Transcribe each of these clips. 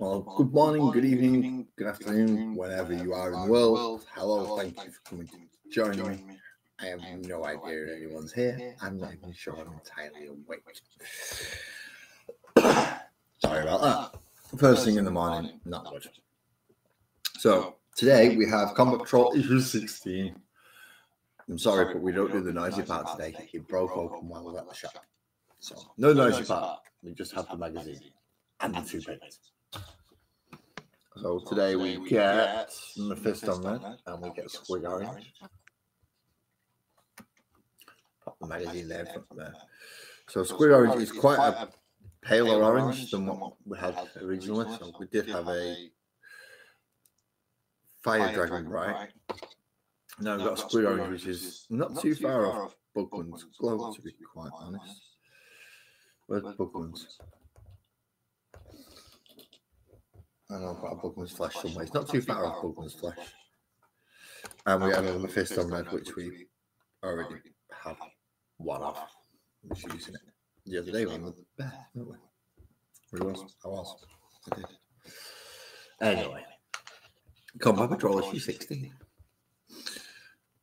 Well, good morning, good evening, good afternoon, wherever you are in the world. Hello, thank you for coming to join me. I have no idea if anyone's here. I'm not even sure I'm entirely awake. Sorry about that. First thing in the morning, not good. So, today we have Combat Patrol issue 16. I'm sorry, but we don't do the noisy part today. It broke open while we were at the shop. So, no noisy part. We just have the magazine and the 2 pages. So today we get Mephisto Red and we get Squig Orange. Pop the magazine there in front of there. So Squig Orange is quite a paler orange than what we had originally. So we did have a Fire Dragon Bright. Now we've got a Squig Orange, which is not too far off Bugman's Glow, to be quite honest. Where's Bugman's? I know I've got a Bugman's Flesh somewhere. It's not too far off Bugman's Flesh. And we have a Mephisto Red, which we already had one of. We was using it the other day on the bear, didn't we? I did. Anyway, Combat Patrol issue 16.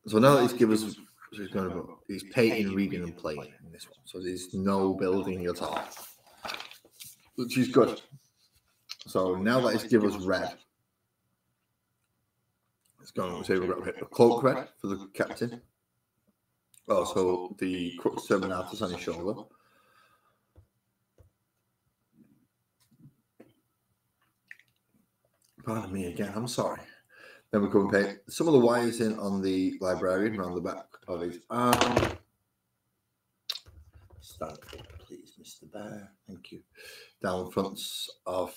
So now that he's given us, he's painting, reading, and playing in this one. So there's no building at all, which is good. So now that he's given us red, it's going to say we've got a cloak red for the captain. Also, the Crux Terminatus on his shoulder. Pardon me again, I'm sorry. Then we come and paint some of the wires in on the librarian around the back of his arm. Stand up, please, Mr. Bear. Thank you. Down the fronts of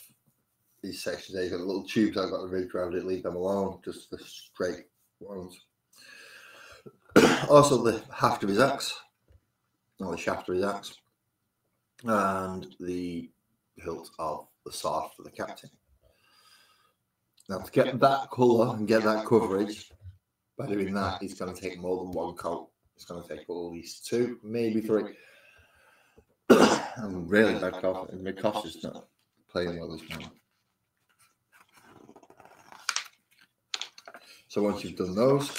these sections there, you've got the little tubes I've got to ridge around it, leave them alone, just the straight ones. Also the haft of his axe, or the shaft of his axe, and the hilt of the sword for the captain. Now to get that colour and get that coverage, by doing that, it's going to take more than one coat. It's going to take at least 2, maybe 3. I'm really bad cough, and my cough is not playing well this morning. So once you've done those,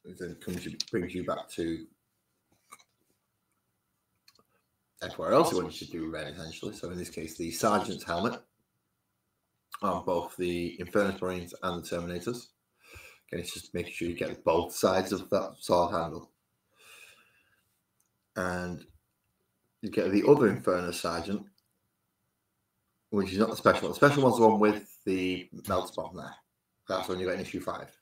it then brings you back to everywhere else you want you to do red, essentially. So in this case, the Sergeant's helmet on both the Infernus Marines and the Terminators. Again, it's just making sure you get both sides of that sword handle. And you get the other Infernus Sergeant, which is not the special one. The special one's the one with the melt bomb there. That's when you got in issue 5.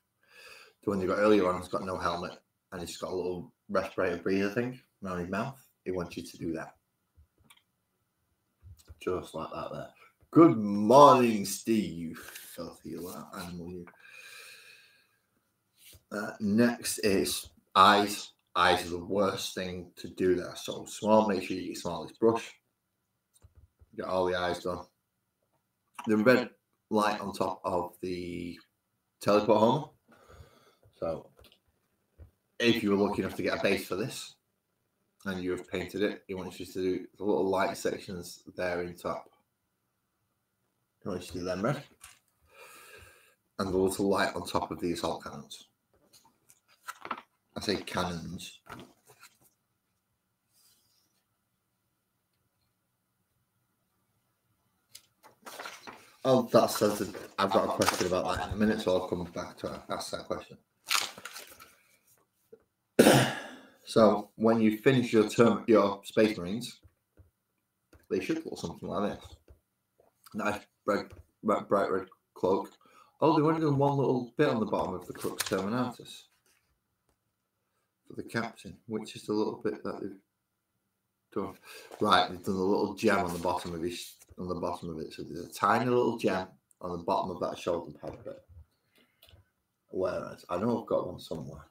The one you got earlier on has got no helmet, and it's got a little respirator breather thing around his mouth. He wants you to do that. Just like that there. Good morning, Steve, you filthy little animal, you. Next is eyes. Eyes are the worst thing to do there. So small, make sure you get your smallest brush. Get all the eyes done. The red light on top of the teleport home. So if you were lucky enough to get a base for this and you have painted it, you want you to do the little light sections there in top. You want you to do them red. And the little light on top of the assault cannons. I say cannons. Oh, that says that I've got a question about that in a minute, so I'll come back to ask that question. So when you finish your Space Marines, they should look something like this. Nice bright red cloak. Oh, they've only done one little bit on the bottom of the Crux Terminatus for the captain, which is the little bit that they've done. Right, they've done a little gem on the bottom of it. So there's a tiny little gem on the bottom of that shoulder pad bit. Whereas I know I've got one somewhere.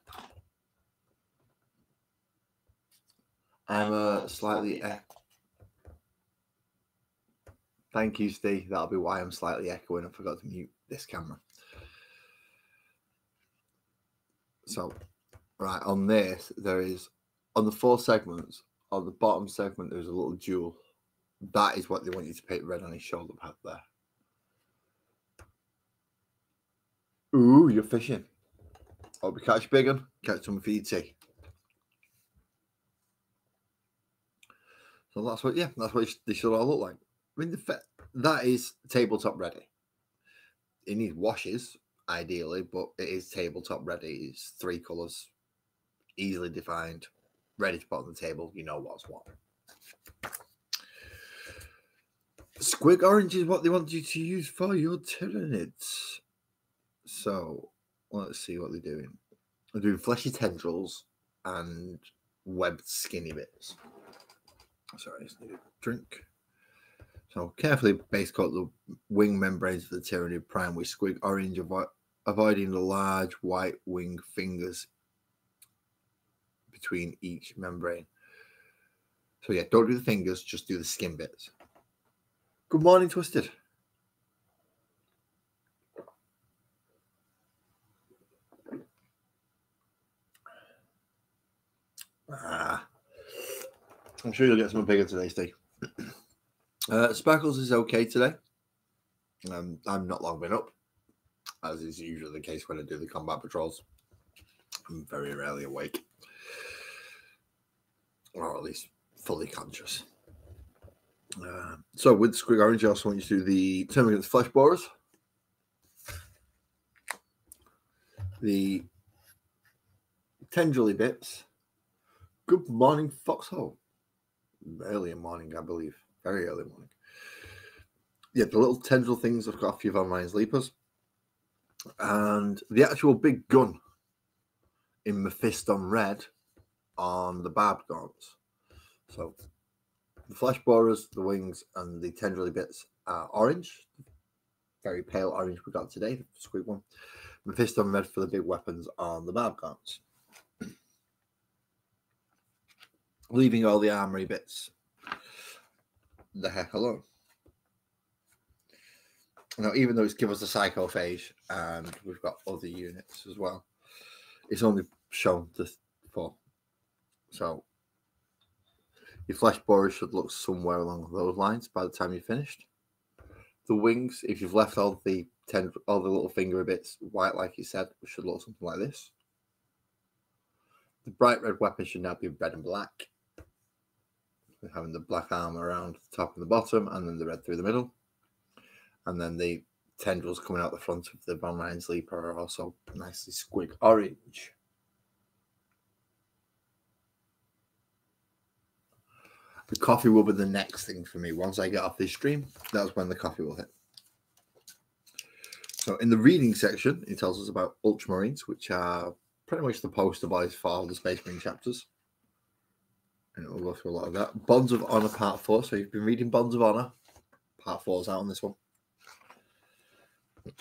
I'm slightly. Thank you, Steve. That'll be why I'm slightly echoing. I forgot to mute this camera. So, right on this, there is on the 4 segments. On the bottom segment, there's a little jewel. That is what they want you to paint red on his shoulder pad there. Ooh, you're fishing. Hope you catch big one. Catch some for your tea. So that's what they should all look like. I mean, that is tabletop ready. It needs washes, ideally, but it is tabletop ready. It's 3 colours, easily defined, ready to put on the table. You know what's what. Squig orange is what they want you to use for your Tyranids. So, let's see what they're doing. They're doing fleshy tendrils and webbed skinny bits. Sorry, I just need a drink. So, carefully base coat the wing membranes of the Tyranid prime with Squig orange, avoiding the large white wing fingers between each membrane. So, yeah, don't do the fingers, just do the skin bits. Good morning, Twisted. I'm sure you'll get something bigger today, Steve. Sparkles is okay today. I'm not long been up, as is usually the case when I do the combat patrols. I'm very rarely awake, or at least fully conscious. So with Squig Orange, I also want you to do the Termagant's Flesh Borers, the tendrily bits. Good morning, Foxhole. Early morning, I believe. Very early morning. Yeah, the little tendril things have got a few Von Ryan's Leapers. And the actual big gun in Mephiston Red on the barbed gaunts. So the flesh borers, the wings, and the tendrily bits are orange. Very pale orange we got today, the Squig one. Mephiston Red for the big weapons on the barbed gaunts. Leaving all the armory bits the heck alone. Now, even though it's given us a psychophage and we've got other units as well, it's only shown to 4. So your flesh borers should look somewhere along those lines by the time you're finished. The wings, if you've left all the little finger bits white, like you said, should look something like this. The bright red weapon should now be red and black, having the black arm around the top and the bottom, and then the red through the middle. And then the tendrils coming out the front of the Von Ryan's Leaper are also nicely Squig orange. The coffee will be the next thing for me. Once I get off this stream, that's when the coffee will hit. So in the reading section, it tells us about Ultramarines, which are pretty much the poster boys for all the Space Marine chapters. And it will go through a lot of that. Bonds of Honor Part 4. So you've been reading Bonds of Honor. Part 4 is out on this one.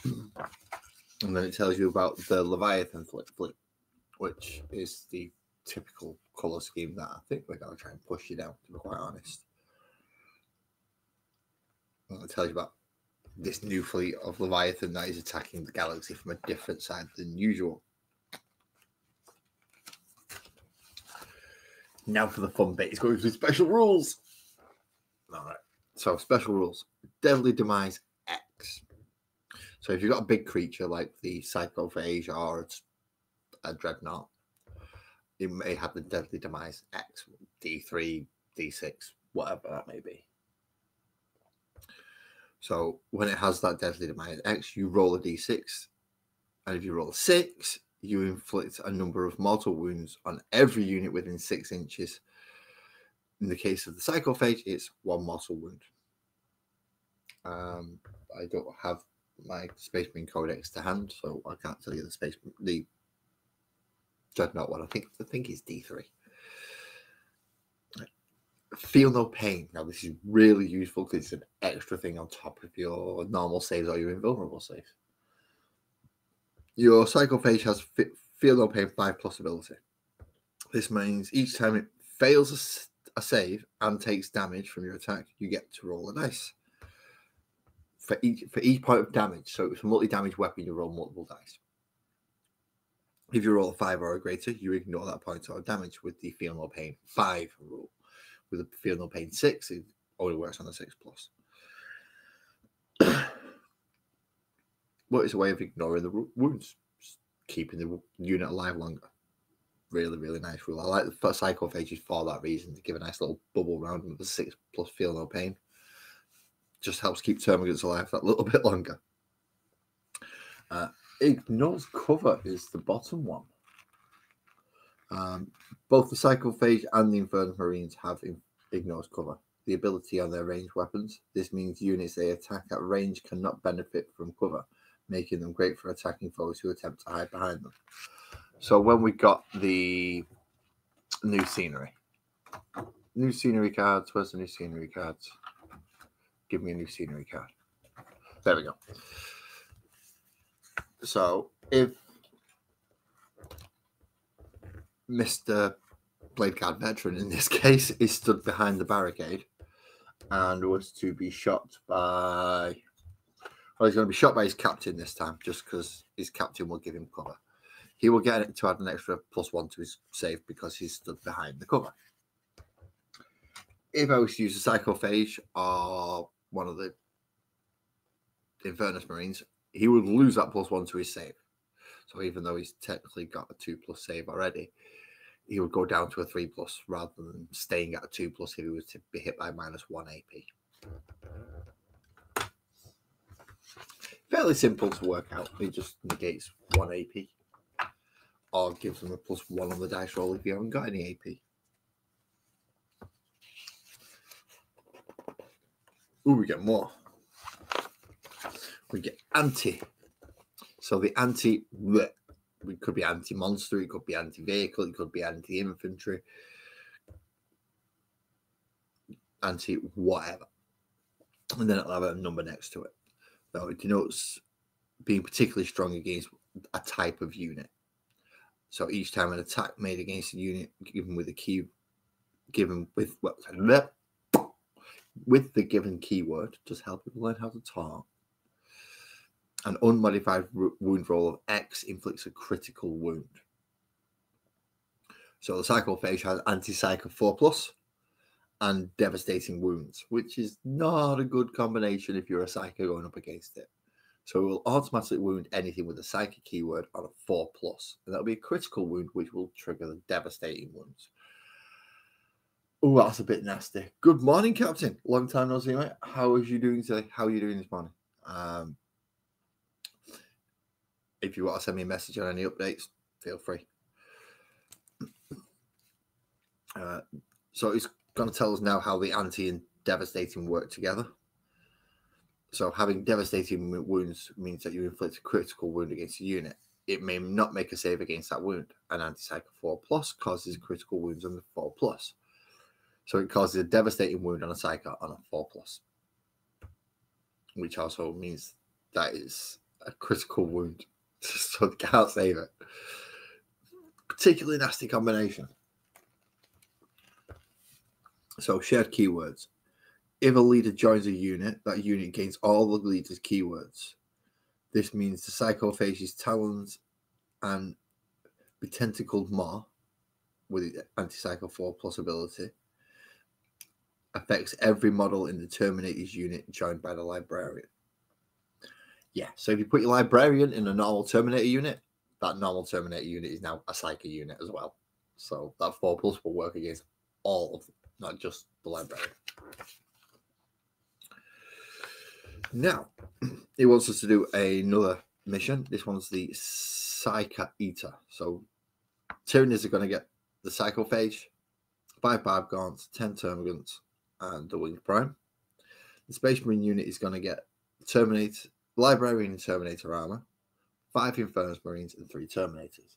And then it tells you about the Leviathan fleet, which is the typical colour scheme that I think we're going to try and push you down, to be quite honest. And it tells you about this new fleet of Leviathan that is attacking the galaxy from a different side than usual. Now for the fun bit, it's going through special rules. All right, so special rules. Deadly Demise X. So if you've got a big creature like the Psychophage or a Dreadnought, it may have the Deadly Demise X, D3, D6, whatever that may be. So when it has that Deadly Demise X, you roll a D6, and if you roll a 6, you inflict a number of mortal wounds on every unit within 6 inches. In the case of the Psychophage, it's 1 mortal wound. I don't have my Space Marine Codex to hand, so I can't tell you the Dreadnought one. I think it's D3. Feel no pain. Now this is really useful because it's an extra thing on top of your normal saves or your invulnerable saves. Your Psychophage has Feel no pain 5+ ability. This means each time it fails a save and takes damage from your attack, you get to roll a dice. For each point of damage, so if it's a multi-damage weapon, you roll multiple dice. If you roll a 5 or greater, you ignore that point of damage with the Feel No Pain 5 rule. With the Feel No Pain 6, it only works on the 6+. but it's a way of ignoring the wounds, just keeping the unit alive longer. Really, really nice rule. I like the psychophages for that reason, to give a nice little bubble around them. The 6+ feel no pain. Just helps keep termagants alive that little bit longer. Ignores cover is the bottom one. Both the Psychophage and the Infernus Marines have ignores cover, the ability on their ranged weapons. This means units they attack at range cannot benefit from cover, making them great for attacking foes who attempt to hide behind them. So when we got the new scenery cards, where's the new scenery cards? Give me a new scenery card. There we go. So if Mr. Blade Guard Veteran, in this case, is stood behind the barricade and was to be shot by... Well, he's going to be shot by his captain this time, just because his captain will give him cover. He will get it to add an extra +1 to his save because he's stood behind the cover. If I was to use a Psychophage or one of the Infernus Marines, he would lose that +1 to his save. So even though he's technically got a 2+ save already, he would go down to a 3+ rather than staying at a 2+ if he was to be hit by -1 AP. Fairly simple to work out. It just negates 1 AP or gives them a +1 on the dice roll if you haven't got any AP. Ooh, we get more. We get anti. So the anti, it could be anti-monster, it could be anti-vehicle, it could be anti-infantry, anti-whatever. And then it'll have a number next to it. So it denotes being particularly strong against a type of unit. So each time an attack made against a unit given with the given keyword, just help people learn how to talk. An unmodified wound roll of X inflicts a critical wound. So the Psychophage has anti-psych of 4+ and devastating wounds, which is not a good combination if you're a psycho going up against it. So it will automatically wound anything with a psychic keyword on a 4+, and that'll be a critical wound, which will trigger the devastating wounds. Oh, that's a bit nasty. Good morning, Captain. Long time no see, mate. How are you doing today? How are you doing this morning? If you want to send me a message on any updates, feel free. So it's going to tell us now how the anti and devastating work together. So having devastating wounds means that you inflict a critical wound against a unit. It may not make a save against that wound. An anti-psych of 4+ causes critical wounds on the 4+. So it causes a devastating wound on a psycho on a 4+. Which also means that is a critical wound. So they can't save it. Particularly nasty combination. So shared keywords. If a leader joins a unit, that unit gains all the leader's keywords. This means the Psychophage's talons and Betentacled Maw with the anti-psycho 4+ ability affects every model in the Terminator's unit joined by the Librarian. Yeah, so if you put your Librarian in a normal Terminator unit, that normal Terminator unit is now a Psycho unit as well. So that 4+ will work against all of them, not just the Librarian. Now, he wants us to do another mission. This one's the Psycho Eater. So Tyranids are going to get the Psychophage, 5 Barb Gaunts, 10 Termagants, and the Winged Prime. The Space Marine unit is going to get Terminator, Librarian and Terminator armor, 5 Infernus Marines, and 3 Terminators.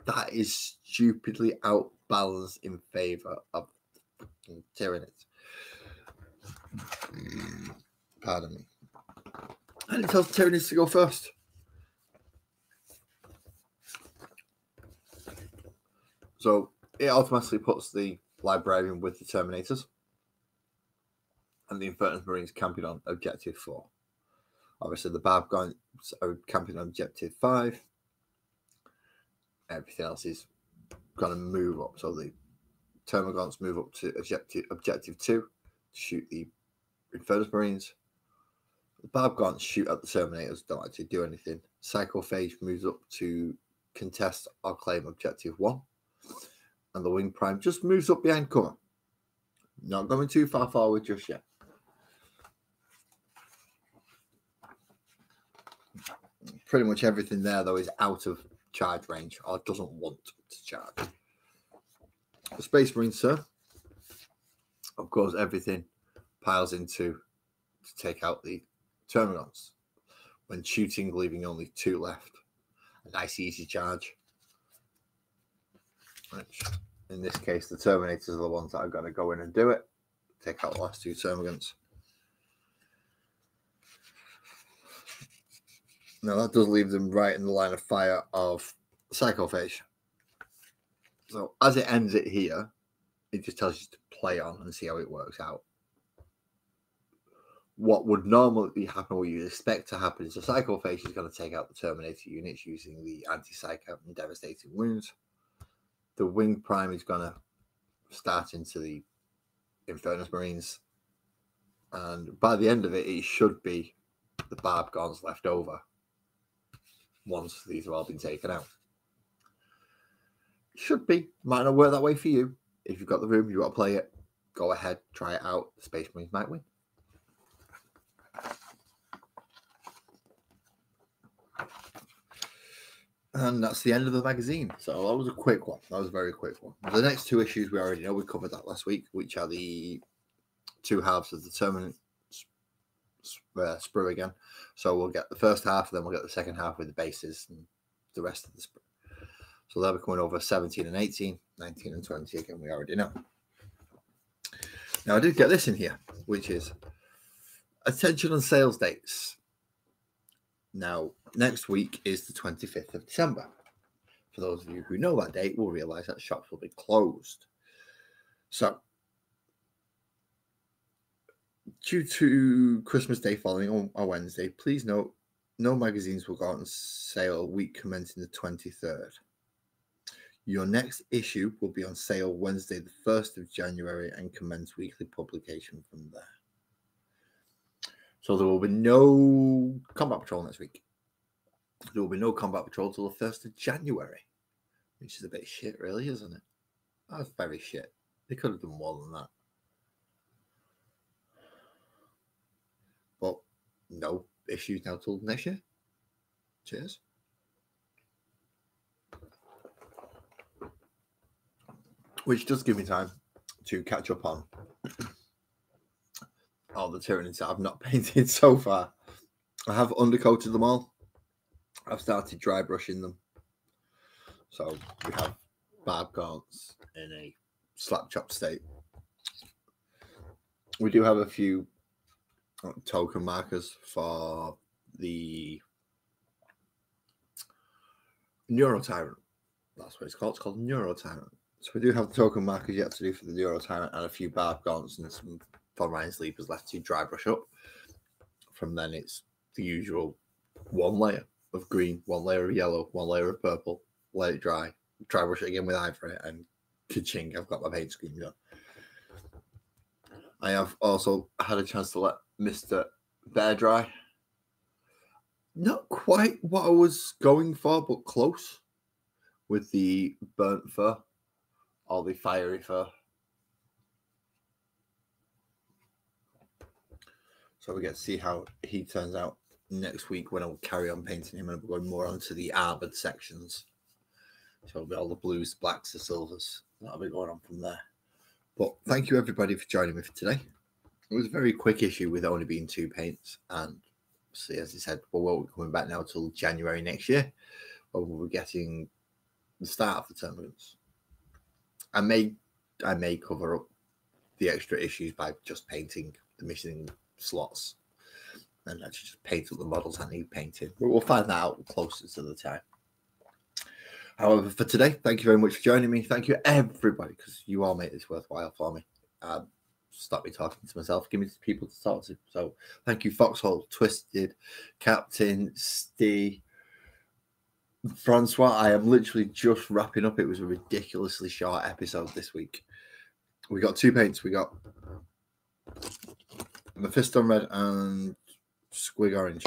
That is stupidly outbalanced in favor of Tyranids. Pardon me. And it tells Tyranids to go first. So it automatically puts the Librarian with the Terminators and the Infernus Marines camping on Objective 4. Obviously, the Barb Gaunts are camping on Objective 5. Everything else is going to move up. So the Termagants move up to Objective 2 to shoot the Infernus Marines. The Barb Gaunts shoot at the Terminators, don't actually do anything. Psychophage moves up to contest or claim objective 1. And the Wing Prime just moves up behind cover. Not going too far forward just yet. Pretty much everything there, though, is out of charge range or doesn't want to charge. The Space Marines, sir. Of course, everything piles into to take out the Terminons. When shooting, leaving only 2 left. A nice, easy charge. Which, in this case, the Terminators are the ones that I've got to go in and do it. Take out the last 2 Termagants. Now, that does leave them right in the line of fire of Psychophage. So, as it ends it here, it just tells you to play on and see how it works out. What would normally happen, what you'd expect to happen, is the Psychophage is going to take out the Terminator units using the anti-psych and devastating wounds. The Wing Prime is going to start into the Infernus Marines. And by the end of it, it should be the Barb Gaunts left over once these have all been taken out. Should be. Might not work that way for you. If you've got the room, you've got to play it. Go ahead, try it out. The Space Marines might win. And that's the end of the magazine. So that was a quick one. That was a very quick one. The next 2 issues we already know. We covered that last week, which are the 2 halves of the Terminate sprue again. So we'll get the first half, then we'll get the second half with the bases and the rest of the sprue. So they'll be coming over 17 and 18, 19 and 20 again, we already know. Now I did get this in here, which is attention on sales dates. Now, next week is the 25th of December. For those of you who know that date, will realise that shops will be closed. So, due to Christmas Day falling on a Wednesday, please note no magazines will go on sale week commencing the 23rd. Your next issue will be on sale Wednesday, the 1st of January, and commence weekly publication from there. So there will be no Combat Patrol next week. There will be no Combat Patrol till the 1st of January, which is a bit shit, really, isn't it? That's very shit. They could have done more than that. But no issues now till next year. Cheers. Which does give me time to catch up on all the Tyranids that I've not painted so far. I have undercoated them all. I've started dry brushing them. So we have Barb Gaunts in a slap chop state. We do have a few token markers for the Neurotyrant. That's what it's called. It's called Neurotyrant. So we do have the token markers yet to do for the Neurotyrant and a few Barb Gaunts and some Von Ryan sleepers left to dry brush up. From then it's the usual 1 layer of green, 1 layer of yellow, 1 layer of purple, let it dry brush it again with ivory, and ka-ching, I've got my paint scheme done. I have also had a chance to let Mr. Bear dry. Not quite what I was going for, but close with the burnt fur or the fiery fur. So we get to see how he turns out next week when I'll carry on painting him and we're going more onto the armored sections. So it'll be all the blues, blacks, the silvers. That'll be going on from there. But thank you everybody for joining me for today. It was a very quick issue with only being 2 paints. And see, as I said, we won't be coming back now till January next year, when we'll be getting the start of the tournaments. I may cover up the extra issues by just painting the missing slots and actually just paint up the models I need painted. But we'll find that out closer to the time. However, for today, thank you very much for joining me. Thank you, everybody, because you all made this worthwhile for me. Stop me talking to myself. Give me people to talk to. So thank you, Foxhole, Twisted, Captain, Steve, Francois. I am literally just wrapping up. It was a ridiculously short episode this week. We got 2 paints. We got Mephisto Red and Squig orange.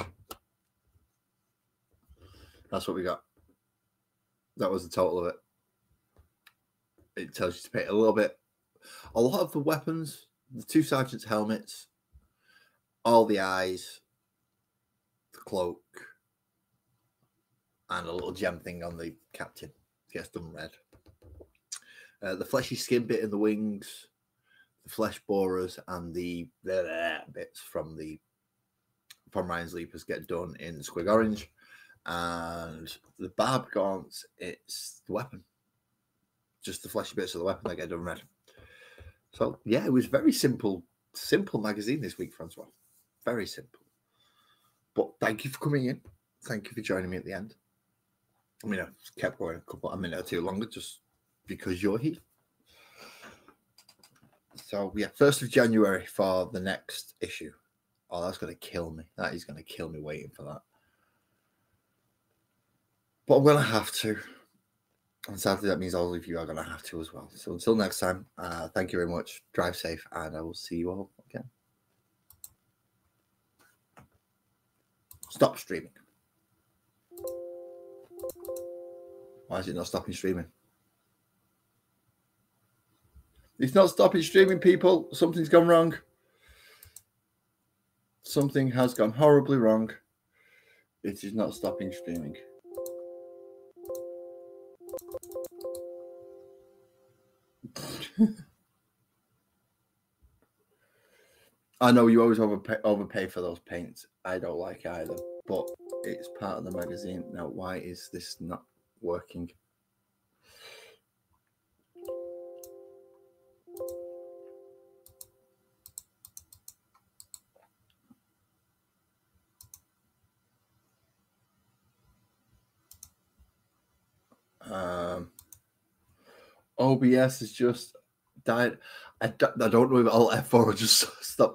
That's what we got. That was the total of it. It tells you to pay a little bit. A lot of the weapons, the 2 sergeants' helmets, all the eyes, the cloak, and a little gem thing on the captain gets done red. The fleshy skin bit in the wings, the flesh borers, and the bits from Ryan's Leapers get done in Squig orange. And the barb gaunts, it's the weapon. Just the fleshy bits of the weapon that get done red. So yeah, it was very simple magazine this week, Francois. Very simple. But thank you for coming in. Thank you for joining me at the end. I mean, I've kept going a minute or two longer just because you're here. So yeah, 1st of January for the next issue. Oh, that's going to kill me. That is going to kill me waiting for that. But I'm going to have to. And sadly, that means all of you are going to have to as well. So until next time, thank you very much. Drive safe, and I will see you all again. Stop streaming. Why is it not stopping streaming? It's not stopping streaming, people. Something's gone wrong. Something has gone horribly wrong. It is not stopping streaming. I know you always overpay for those paints. I don't like either, but it's part of the magazine. Now, why is this not working? OBS has just died. I don't know if Alt F4 will just stop